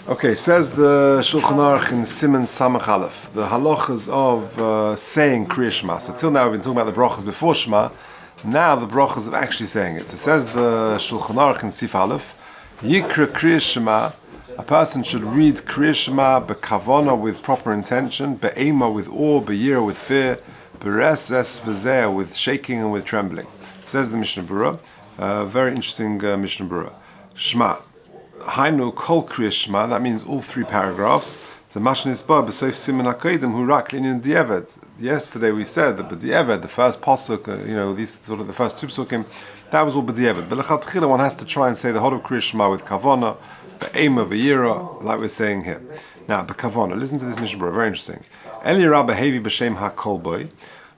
Okay, says the Shulchan Aruch in Siman Samach Aleph, the halachas of saying Kriya Shema. So till now we've been talking about the brachas before Shema, now the brachas of actually saying it. So says the Shulchan Aruch in Sif Aleph, Yikra Kriya Shema, a person should read Kriya Shema bekavona with proper intention, be'ema with awe, be'yira with fear, be'reses v'zeh with shaking and with trembling. Says the Mishnah Berurah, very interesting Mishnah Berurah. Shema. Hainu kol kriya Shema, that means all three paragraphs. Yesterday we said that b'di'eved, the first pasuk, these sort of the first two psukim, that was all b'di'eved. But l'chatchila one has to try and say the whole of kriya Shema with kavona, be'ema, be'yira, like we're saying here. Now, b'kavona, listen to this Mishnah Berurah, very interesting. Eli rabba hevi b'shem ha-kol boy,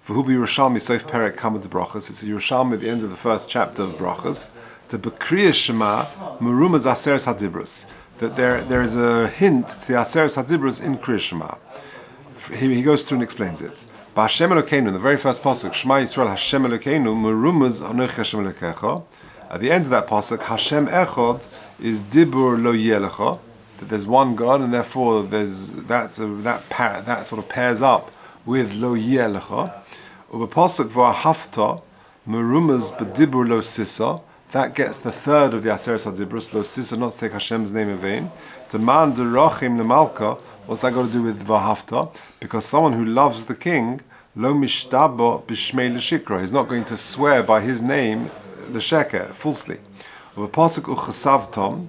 v'hu b'Yerushalmi soif perek kamad brachas. It's a Yerushalmi at the end of the first chapter of brachas. The B'kriya Shema merumas Aseres Hadibros, that there is a hint to the Aseres Hadibros in Kriya Shema. He goes through and explains it. B'Hashem Elokeinu, in the very first pasuk, Shema Yisrael Hashem Elokeinu merumas Anochi Hashem Elokecha. At the end of that pasuk, Hashem Echad is Dibur Lo Yelecha, that there's one God, and therefore that sort of pairs up with Lo Yelecha. Uva pasuk V'Ahafta merumas B'Dibur Lo Sisa. That gets the third of the Aseres Hadibros, Lo Sisa, not to take Hashem's name in vain. Demand derachim lemalka. What's that got to do with Vahafta? Because someone who loves the king, Lo mishtabo b'shmei l'shikra, he's not going to swear by his name l'sheker, falsely. Of a pasuk uchasavtom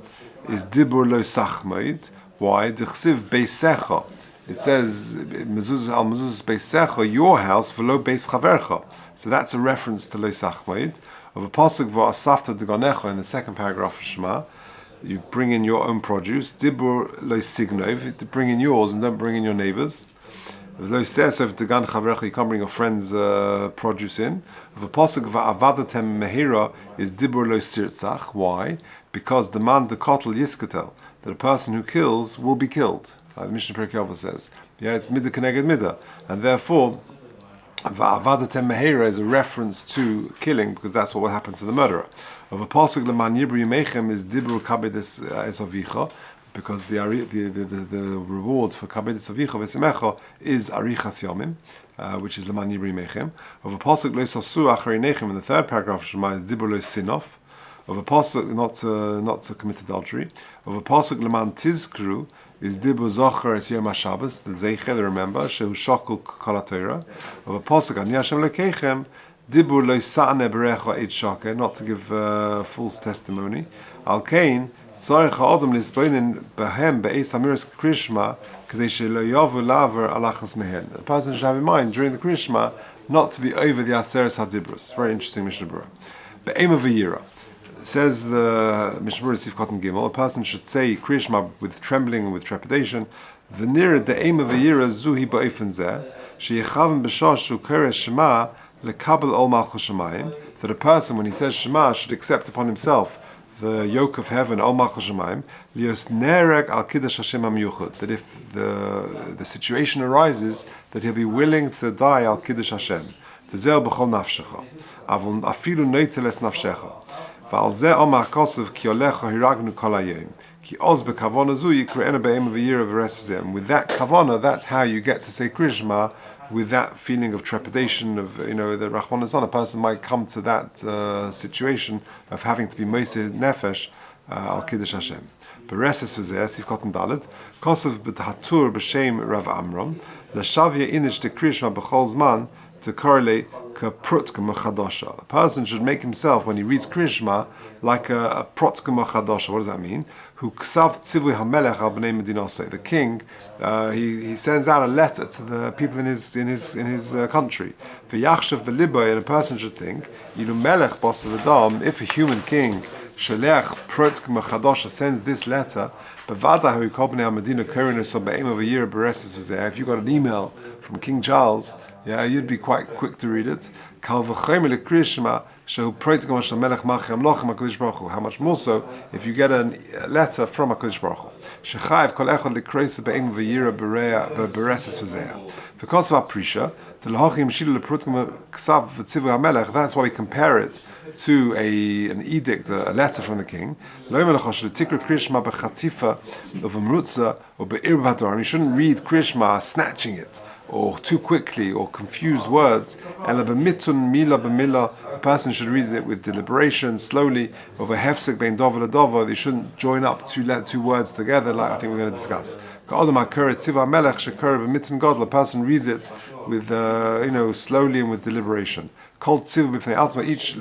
is dibur lo sachmoid. Why? D'chsiv beisecha. It says mezuzah al mezuzah beisecha, your house, v'lo beis chavercha. So that's a reference to lo sachmoid. Of a pasuk v'asafta deganecha in the second paragraph of Shema, you bring in your own produce. Dibur lo signov, to bring in yours and don't bring in your neighbors. Lo says so if degan chavrecha, you can't bring your friend's produce in. Of a pasuk v'avadatem mehira is dibur lo sirtzach. Why? Because the man dekotel yiskatel, that a person who kills will be killed. Like the Mishnah Perkei Avos says, it's midah keneged midah, and therefore Va'avadatem mehera is a reference to killing, because that's what will happen to the murderer. Of a pasuk leman yibru yimechem is dibru kabedes esavicha, because the reward for kabedes avicha v'semecha is arichas yomim, which is leman yibru yimechem. Of a pasuk lo sasu acharei nechem in the third paragraph of Shema is dibru lo sinof. Of a pasuk not to commit adultery. Of a pasuk leman tizkru is Dibu Zocher es Yom HaShabbos, the Zeicher, the remember, Shehu Shokul Kol HaTorah. Of a pasuk, Ani Hashem Lekechem, Dibu Lo Sa'ane Berecha Eid Shokeh, not to give false testimony. Al Kain, Tzarech HaOdam Lisboinin Behem Be'ez Hamiras Kriya Shema, Kadei Shelo Yavu Laver Alachas Mehen. The person should have in mind during the Kriya Shema not to be over the Aseres Hadibros. Very interesting Mishnah Berurah. Be'ema V'yira. Says the Mishnah Berurah Sif Cotton Gimel, a person should say Kriya Shema with trembling and with trepidation. V'nir de'ema v'yira zuhi ba'ofen zeh, she'yechavim b'shah shu kore Shema lekabel ol malchus Shemayim, that a person, when he says Shema, should accept upon himself the yoke of heaven, ol malchus Shemayim, lios nereg al kiddush Hashem ha'miyuchad, that if the situation arises, that he'll be willing to die al kiddush Hashem. V'zeh b'chol nafshecha, afilu noiteles nafshecha. With that kavana, that's how you get to say Kriya Shema, with that feeling of trepidation of, the Rachman Zon. A person might come to that situation of having to be Moiseh Nefesh al Kiddush Hashem. Bereses v'zeh, Sif Cotton Dalet, Kosev b'tahatur b'shem Rav Amram, l'shavya inish de Kriya Shema b'chol zman, to correlate ka-prutka machadosha. A person should make himself, when he reads Kriya Shema, like a prutka machadosha. What does that mean? Who ksav tzivui hamelech al bnei medinose. The king, he sends out a letter to the people in his country. V'yachshav b'liboy, and a person should think, ilu melech basav adam, if a human king Shalech Protk Machadosha sends this letter, if you got an email from King Charles Yeah, you'd be quite quick to read it. How much more so if you get a letter from HaKadosh Baruch Hu. Because of our prisha, that's why we compare it to an edict, a letter from the king. You shouldn't read Krishma snatching it, or too quickly, or confused words. And a person should read it with deliberation, slowly. Over hefsek bein dover ledover, they shouldn't join up two words together, like I think we're going to discuss. A person reads it with slowly and with deliberation. Called each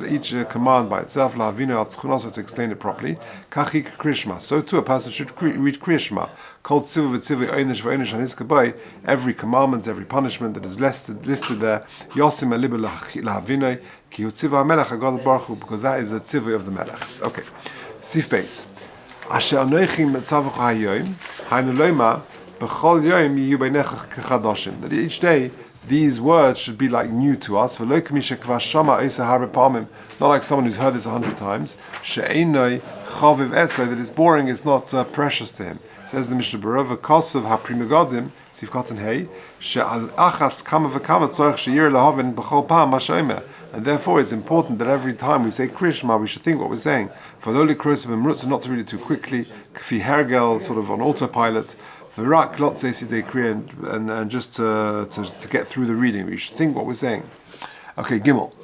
command by itself, to explain it properly. So too a person should read Krishma. Called every commandment, every punishment that is listed there. Because that is the tzivui of the melech. Okay. Sif base. That each day these words should be like new to us. Not like someone who's heard this 100 times. That it's boring, it's not precious to him. Says the Mishnah Berurah, "Kosav haprimigodim sifkatan hey she'al achas kama v'kama tzorich she'yir lahavin b'chol pam ma'shomer." And therefore, it's important that every time we say Krishma, we should think what we're saying. For loli krosav and not to read it too quickly. Kfi hergel, sort of on autopilot. V'rak lotzei sidei kriya, and just to get through the reading, we should think what we're saying. Okay, Gimel.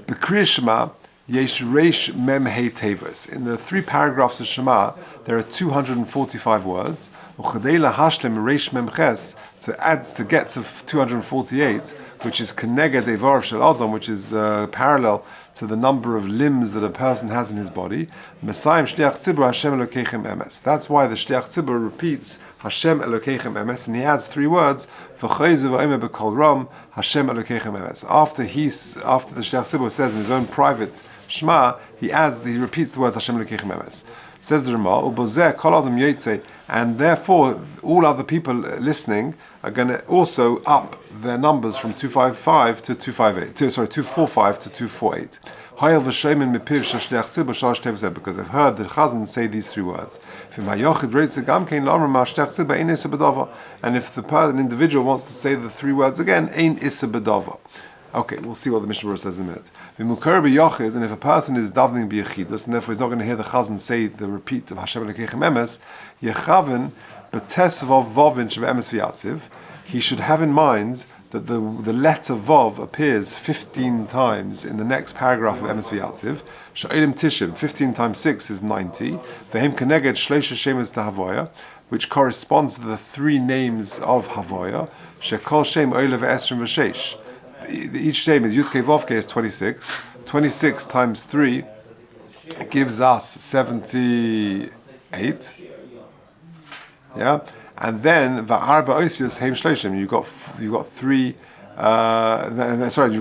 The Krishma. Yesh Reish Mem Hei Tevos. In the 3 paragraphs of Shema, there are 245 words. Uchadei Hashlem Reish Mem Ches, to get to 248, which is Keneged Evar Shel Adam, which is parallel to the number of limbs that a person has in his body. Mesayim Shliach Tzibur Hashem Elokeichem Emes. That's why the Shliach Tzibur repeats Hashem Elokeichem Emes, and he adds 3 words. V'chayzu v'omer b'kol ram Hashem Elokeichem Emes. After the Shliach Tzibur says in his own private Shema, he repeats the words Hashem Elokeichem Emes. Says the Rama, Ubozeh kol adam yotze, and therefore all other people listening are going to also up their numbers from 255 to 245 to 248. Hayel v'shomin mipiv shashliach tzibur shalosh tevos, because they've heard the Chazan say these 3 words. And if an individual wants to say the 3 words again, ein issa b'dava. Okay, we'll see what the Mishnah Berurah says in a minute. And if a person is davening b'yechidus, and therefore he's not going to hear the Chazan say the repeat of Hashem Elokeichem Emes, yechaven b'tes vav vovin shebe'emes v'yatziv, he should have in mind that the letter vav appears 15 times in the next paragraph of emes v'yatziv. She'olim tishim, 15 times 6 is 90. V'hem keneged shleisha shemes tahavoya, which corresponds to the 3 names of Havoya. She'kol shem oile v'esrim v'sheish. Each name is Yud Kei Vav Kei is 26. 26 times 3 gives us 78. Yeah, and then Va'arba Oisius Heim Shloshim. You've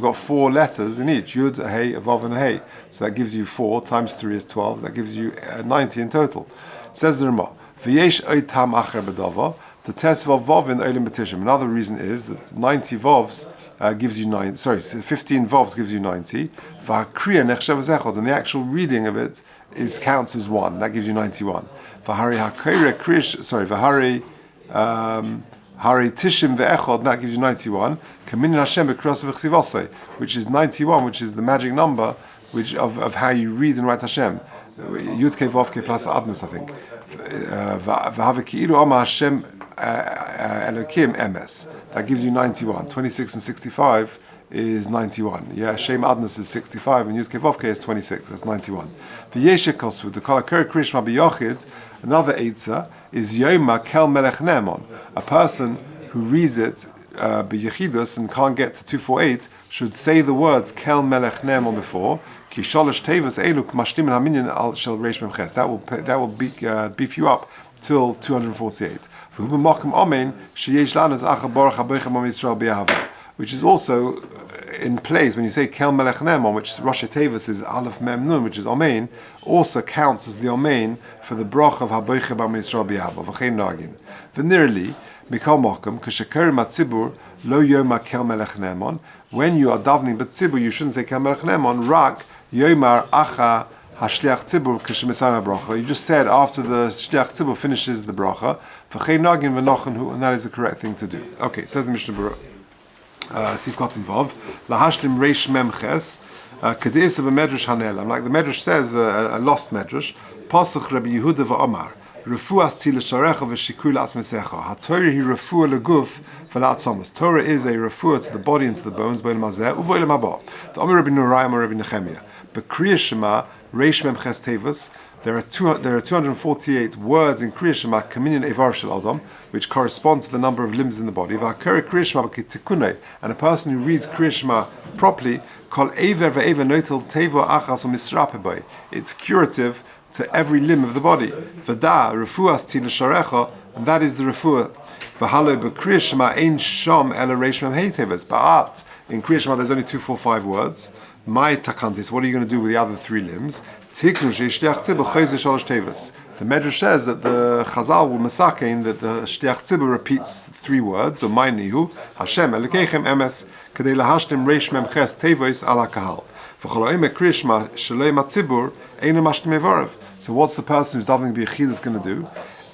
got 4 letters in each. Yud, Hey, Vav, and Hey. So that gives you 4 times 3 is 12. That gives you 90 in total. Says the Rama. V'yesh Oitam Acher B'Dava. The test Vav Vav in Olim B'Tishim. Another reason is that 90 Vavs gives you 15 Vavs gives you 90. V'Kriya Nechshav Zechod, and the actual reading of it counts as 1. That gives you 91. V'Hari HaKoire Krish, Hari Tishim Ve'echod, that gives you 91. Kaminin Hashem B'Kros V'Chsivosei, which is 91, which is the magic number of how you read and write Hashem. Yud Kei Vav Kei plus Adnus, I think. V'Have Ki'ilu Oma Hashem Elokim Emes. That gives you 91. 26 and 65 is 91. Yeah, Shem Adnus is 65 and Yud Kei Vav Kei is 26. That's 91. V'Yeshek Kosvu, the Kol HaKoire Krishma B'Yochid, another Eitzah is Yoma Kel Melech Ne'emon. A person who reads it b'yechidus and can't get to 248 should say the words Kel Melech Ne'emon before. Ki sholosh tevos elu k'mashlim haminyan al shel reish mem ches. That will beef you up till 248. V'hu b'makom amen sheyesh lanas acha baruch haboichem am Yisrael b'yahava, which is also in place when you say Kel Melech Ne'emon, which Rosh Tevos is Aleph Mem Nun, which is Amen, also counts as the Amen for the brach of Haboichem Am Yisrael B'Yahava V'chein Nagin. V'nirli Mikal Mokum K'Sheker Matzibur Lo yomar kel melech ne'emon. When you are davening b'tzibur, you shouldn't say kel melech ne'emon. Rak yomar acha hashliach tzibur k'shemesayim bracha. You just said after the shliach tzibur finishes the bracha. V'chei nagin v'nochenhu, and that is the correct thing to do. Okay, it says the Mishnah Berurah. Sif got involved. Lahashlim reish memches. Kedis of a medrash hanelam. Like the medrash says, a lost medrash. Pasach Rabbi Yehuda v'Amar. Refuas til sharecha v'shikul atzmesecha. HaTorah hi refuah leguf v'la'atzomus. Torah is a refuah to the body and to the bones. Bo'elam hazeh u'vo'elam haba. To Amar Rabbi Nurayim or Rabbi Nechemia. But Kriya Shema reish memches tevus. There are 248 words in Kriya Shema, Kaminyan Evar Shel Adam, which correspond to the number of limbs in the body. Kriya Shema b'kitikunei, and a person who reads Kriya Shema properly, Kol Ever ve'ever noitel tevo achas u'misrape. It's curative to every limb of the body. V'da refuas tina sharecha, and that is the refuah. V'halo b'Kriya Shema ein sham ela reish mem hei tevos. But in Kriya Shema there's only 245 words. My takantis, what are you going to do with the other 3 limbs? The Medrash says that the Chazal will masakein that the Shliach Tzibur repeats 3 words, or my nihu, Hashem Elokeichem emes, kadei lahashtem reish memches tevois ala kahal. V'choloim ekriya shema shalei matzibur eina mashtem evarev. So what's the person who's davening b'yechid going to do?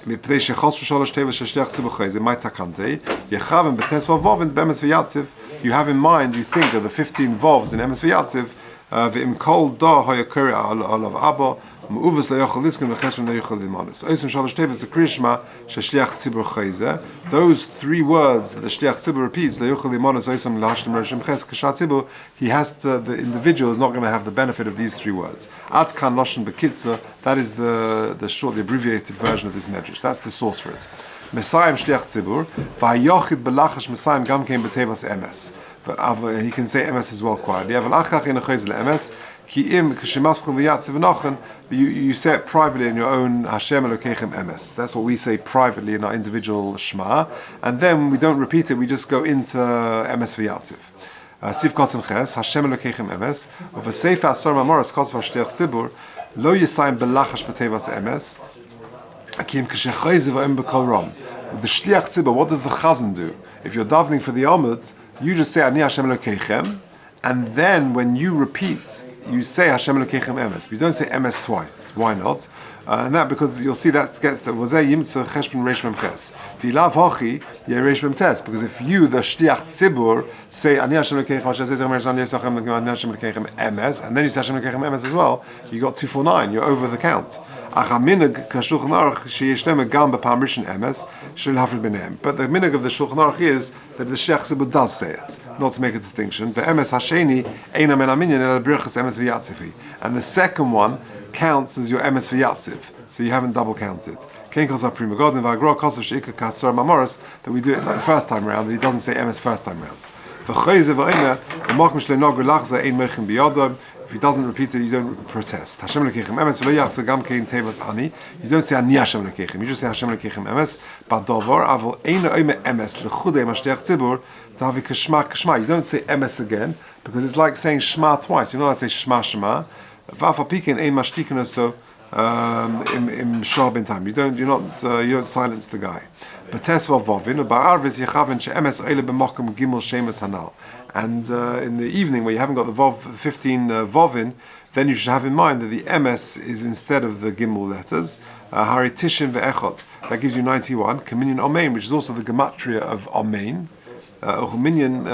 Mipnei shechos shalosh tevois shliach tzibur chayze, my takante, yechavim b'tes vavovin b'emes v'yatziv. You have in mind, you think of the 15 vovs in emes v'yatziv, v'im kol da hayakuri alav abba, M'uvas le'yochel liskin v'chesron le'yochel limanus. Oisem shalosh tevis the Kriya Shema sheshliach tzibur chayze. Those 3 words that the shliach tzibur repeats, le'yochel limanus oisem lahashlim reshim ches kashat tzibur, he has to, the individual is not going to have the benefit of these 3 words. At kan loshen bekitza, that is the short, the abbreviated version of this medrash. That's the source for it. Mesayim shliach tzibur, v'hayochid belachash mesayim gam kein b'tevas emes. But he can say emes as well quietly. You say it privately in your own Hashem Elokeichem emes. That's what we say privately in our individual Shema, and then we don't repeat it. We just go into emes v'yatziv. Sif kotzim ches Hashem Elokeichem emes. Of a sefer asor mamoros kotzim v'shliach tzibur lo yisayim belachash b'tevas emes. Akim k'shechayze v'em b'kol ram. With the shliach tzibur, what does the chazan do? If you're davening for the Amud, you just say Ani Hashem Elokeichem, and then when you repeat, you say Hashem Elokeichem emes. But you don't say emes twice. Why not? And that because you'll see that gets that Vazeh Yimsa Cheshbon Reish Mem Ches. Dilav Hochi Ye Reish Mem Tes. Because if you, the Shliach Tzibur, say Ani Hashem Elokeichem emes, and then you say Hashem Elokeichem emes as well, you got 249. You're over the count. But the minhag of the Shulchan Aruch is that the Shliach Tzibur does say it, not to make a distinction. And the second one counts as your emes v'yatziv, so you haven't double counted. That we do it like the first time around, that he doesn't say emes first time around. If he doesn't repeat it, you don't protest. Hashem Elokeichem emes v'lo yachzeh gam kein tevas ani. You don't say Ani Hashem Elokeichem. You just say Hashem Elokeichem emes. But davar avol eina oime emes lechudei mashliach tzibur tavi kashma kashma. You don't say emes again because it's like saying Shema twice. You're not allowed to say Shema Shema. V'afal pikin ein mashtikin also im shor ben time. You don't silence the guy. Betes v'vovin u'ba'arvis yechaven she'emes oile b'mokum gimel shemes hanal. And in the evening, where you haven't got the 15 vovin, then you should have in mind that the emes is instead of the gimel letters. Hari tishin ve'echot. That gives you 91. Kaminyan omein, which is also the gematria of omein. Uchuminyan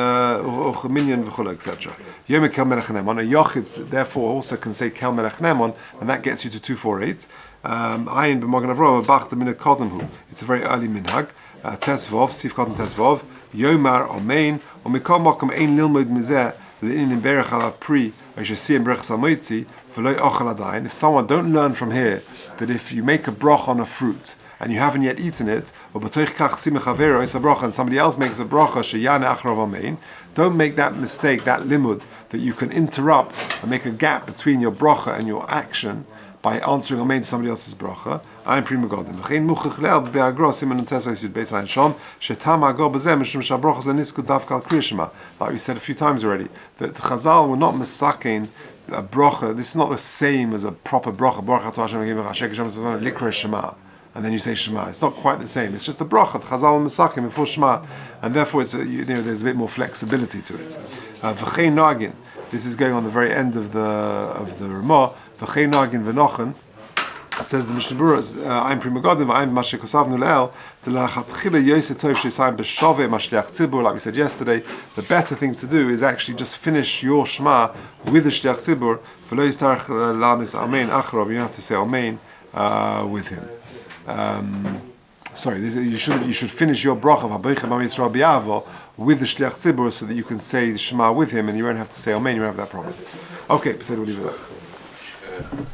v'chula, etc. Yom kel melech nemon. A yochid, therefore, also can say kel melech nemon, and that gets you to 248. Ayin b'magen avraham b'ach min kodemhu. It's a very early minhag. Tesvov, sif kotem tesvov. Yomar Omein, or Mikol Mokum Ein Lilmod Mizeh, L'inin Berach Ala Pri, Ashasiyim Berach Samoitzi, V'loi Ochel Adayin. If someone don't learn from here that if you make a broch on a fruit and you haven't yet eaten it, or B'toich Kach Simech Avero is a broch and somebody else makes a brocha Sheyane Achrav Omein, don't make that mistake, that limud, that you can interrupt and make a gap between your brocha and your action by answering Amen to somebody else's bracha. I'm prima godim. V'chein muchach le'al be'agros siman u'tesva yisud beis ha'in shom shetam ha'agor b'zeh mishum sha'brochas le'nisku davka Kriya Shema. Like we said a few times already, that Chazal were not misakein a bracha. This is not the same as a proper bracha. Baruch atah Hashem v'gim v'chashek Hashem v'zvon likra Shema. and then you say Shema. It's not quite the same. It's just a bracha, Chazal Mesakim before Shema, and therefore it's there's a bit more flexibility to it. V'chei nagin. This is going on the very end of the Ramah. V'chei nagin v'nochen. Says the Mishnah Berurah, I'm prima godim, I'm mashik osavnu le'el, t'lachatchila yoseh tov she'isayim b'shaveh mashliach tzibur, like we said yesterday, the better thing to do is actually just finish your Shema with the shliach tzibur, v'lo yistarach lanis amen achrav, you don't have to say amen with him. You should finish your bracha of Habaychem Am Yisrael B'Yavo with the shliach tzibur so that you can say the Shema with him and you won't have to say amen, you won't have that problem. Okay, so we'll leave it there.